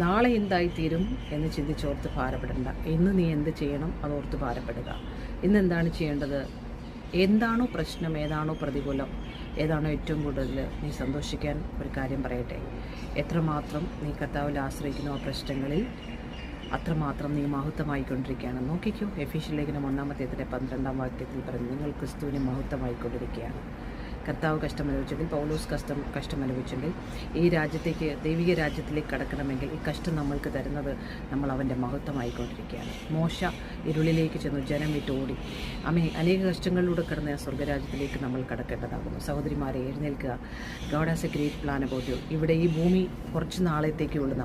നാളെ എന്തായിത്തീരും എന്ന് ചിന്തിച്ചോർത്ത് ഭാരപ്പെടേണ്ട. ഇന്ന് നീ എന്ത് ചെയ്യണം അതോർത്ത് ഭാരപ്പെടുക. ഇന്ന് എന്താണ് ചെയ്യേണ്ടത്? എന്താണോ പ്രശ്നം, ഏതാണോ പ്രതികൂലം, ഏതാണോ ഏറ്റവും കൂടുതൽ നീ സന്തോഷിക്കാൻ ഒരു കാര്യം പറയട്ടെ. എത്രമാത്രം നീ കർത്താവിൽ ആശ്രയിക്കുന്നു ആ പ്രശ്നങ്ങളിൽ അത്രമാത്രം നീ മഹത്വമായിക്കൊണ്ടിരിക്കുകയാണ്. നോക്കിക്കോ, എഫീഷ്യൻ ലേഖനം 1-12 വാക്യത്തിൽ പറഞ്ഞു, നിങ്ങൾ ക്രിസ്തുവിനെ മഹത്വമായിക്കൊണ്ടിരിക്കുകയാണ്. കർത്താവ് കഷ്ടമനുഭവിച്ചെങ്കിൽ, പൗലോസ് കഷ്ടമനുഭവിച്ചെങ്കിൽ, ഈ രാജ്യത്തേക്ക്, ദൈവിക രാജ്യത്തിലേക്ക് കടക്കണമെങ്കിൽ ഈ കഷ്ടം നമ്മൾക്ക് തരുന്നത് നമ്മൾ അവൻ്റെ മഹത്വമായിക്കൊണ്ടിരിക്കുകയാണ്. മോശ ഇരുളിലേക്ക് ചെന്നു, ജനം വിട്ട് ഓടി. അനേക കഷ്ടങ്ങളിലൂടെ കടന്ന ആ സ്വർഗ്ഗരാജ്യത്തിലേക്ക് നമ്മൾ കടക്കേണ്ടതാകുന്നു. സഹോദരിമാരെ, എഴുന്നേൽക്കുക. God has a great plan about U. ഇവിടെ ഈ ഭൂമി കുറച്ച് നാളത്തേക്കേ ഉള്ളൂ.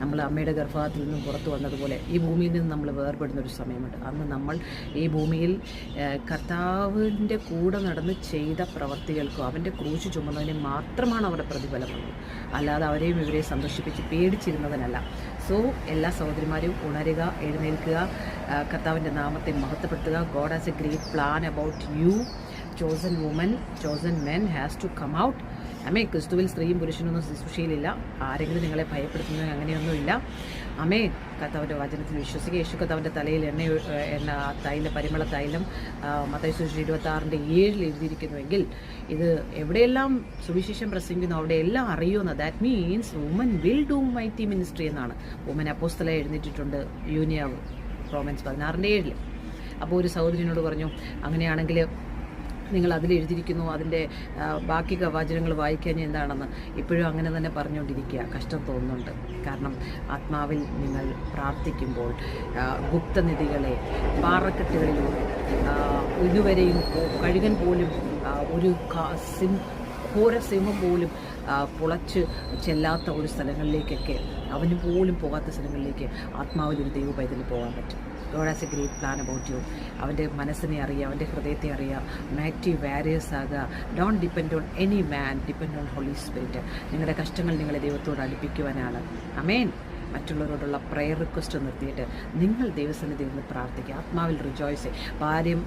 നമ്മൾ അമ്മയുടെ ഗർഭത്തിൽ നിന്നും പുറത്തു വന്നതുപോലെ ഈ ഭൂമിയിൽ നിന്ന് നമ്മൾ വേർപെടുന്നൊരു സമയമുണ്ട്. അന്ന് നമ്മൾ ഈ ഭൂമിയിൽ കർത്താവിൻ്റെ കൂടെ നടന്ന് ചെയ്ത പ്രവർത്തികൾക്കോ അവൻ്റെ ക്രൂശ് ചുമന്നതിന് മാത്രമാണ് അവരുടെ പ്രതിഫലം വന്നത്. അല്ലാതെ അവരെയും ഇവരെ സന്തോഷിപ്പിച്ച് പേടിച്ചിരുന്നതിനല്ല. സോ എല്ലാ സഹോദരിമാരും ഉണരുക, എഴുന്നേൽക്കുക, കർത്താവിൻ്റെ നാമത്തെ മഹത്വപ്പെടുത്തുക. God has a great plan about you. Chosen woman, chosen men has to come out. അമ്മേ, ക്രിസ്തുവിൽ സ്ത്രീയും പുരുഷനൊന്നും ശുശ്രൂഷയിലില്ല. ആരെങ്കിലും നിങ്ങളെ ഭയപ്പെടുത്തുന്നത് അങ്ങനെയൊന്നുമില്ല. അമ്മേ, കർത്താവിൻ്റെ വചനത്തിൽ വിശ്വസിക്കുക. യേശു കർത്താവിൻ്റെ തലയിൽ എണ്ണ തൈലം, പരിമള തൈലം മത്തായി സുവിശേഷം 26:7 എഴുതിയിരിക്കുന്നുവെങ്കിൽ ഇത് എവിടെയെല്ലാം സുവിശേഷം പ്രസംഗിക്കുന്നു അവിടെയെല്ലാം അറിയുന്നു. That means woman will do mighty ministry എന്നാണ്. വുമൻ അപ്പോസ്തല എഴുന്നേറ്റിട്ടുണ്ട്, യൂനിയാവ്, റോമൻസ് 16:7. അപ്പോൾ ഒരു സഹോദരനോട് പറഞ്ഞു, അങ്ങനെയാണെങ്കിൽ നിങ്ങൾ അതിലെഴുതിയിരിക്കുന്നു, അതിൻ്റെ ബാക്കി വചനങ്ങൾ വായിക്കാൻ എന്താണെന്ന്. ഇപ്പോഴും അങ്ങനെ തന്നെ പറഞ്ഞുകൊണ്ടിരിക്കുക. കഷ്ടം തോന്നുന്നുണ്ട്. കാരണം ആത്മാവിൽ നിങ്ങൾ പ്രാർത്ഥിക്കുമ്പോൾ ഗുപ്തനിധികളെ, പാറക്കെട്ടുകളിലൂടെ, ഇതുവരെയും കഴുകൻ പോലും, ഒരു ഘോരസിംഹം പോലും പുളച്ച് ചെല്ലാത്ത ഒരു സ്ഥലങ്ങളിലേക്കൊക്കെ, അവന് പോലും പോകാത്ത സ്ഥലങ്ങളിലേക്ക് ആത്മാവിലൊരു ദൈവ പൈതലിന് പോകാൻ പറ്റും. God has a great plan about you. അവൻ്റെ മനസ്സിനെ അറിയുക, അവൻ്റെ ഹൃദയത്തെ അറിയുക, ആക്റ്റീവ് വാരിയേഴ്സ് ആകുക. Don't depend on any man, depend on holy spirit. നിങ്ങളുടെ കഷ്ടങ്ങൾ നിങ്ങളെ ദൈവത്തോട് അടുപ്പിക്കുവാനാണ്. ആമേൻ. മറ്റുള്ളവരോടുള്ള പ്രെയർ റിക്വസ്റ്റ് നിർത്തിയിട്ട് നിങ്ങൾ ദൈവസന്നിധിയിൽ നിന്ന് പ്രാർത്ഥിക്കുക. ആത്മാവിൽ റിജോയ്സ്. ഭാര്യയും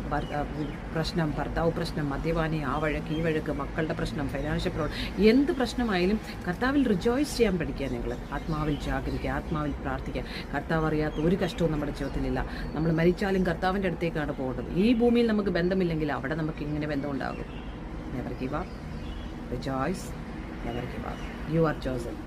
പ്രശ്നം, ഭർത്താവ് പ്രശ്നം, മദ്യപാനി, ആ വഴക്ക്, ഈ വഴക്ക്, മക്കളുടെ പ്രശ്നം, ഫൈനാൻഷ്യൽ പ്രോബ്ലം, എന്ത് പ്രശ്നമായാലും കർത്താവിൽ റിജോയ്സ് ചെയ്യാൻ പഠിക്കുക. നിങ്ങൾ ആത്മാവിൽ ജാഗരിക്കുക, ആത്മാവിൽ പ്രാർത്ഥിക്കുക. കർത്താവ് അറിയാത്ത ഒരു കഷ്ടവും നമ്മുടെ ജീവിതത്തിലില്ല. നമ്മൾ മരിച്ചാലും കർത്താവിൻ്റെ അടുത്തേക്കാണ് പോകേണ്ടത്. ഈ ഭൂമിയിൽ നമുക്ക് ബന്ധമില്ലെങ്കിൽ അവിടെ നമുക്ക് ഇങ്ങനെ ബന്ധമുണ്ടാകും. Never give up, rejoice, never give up. You are chosen.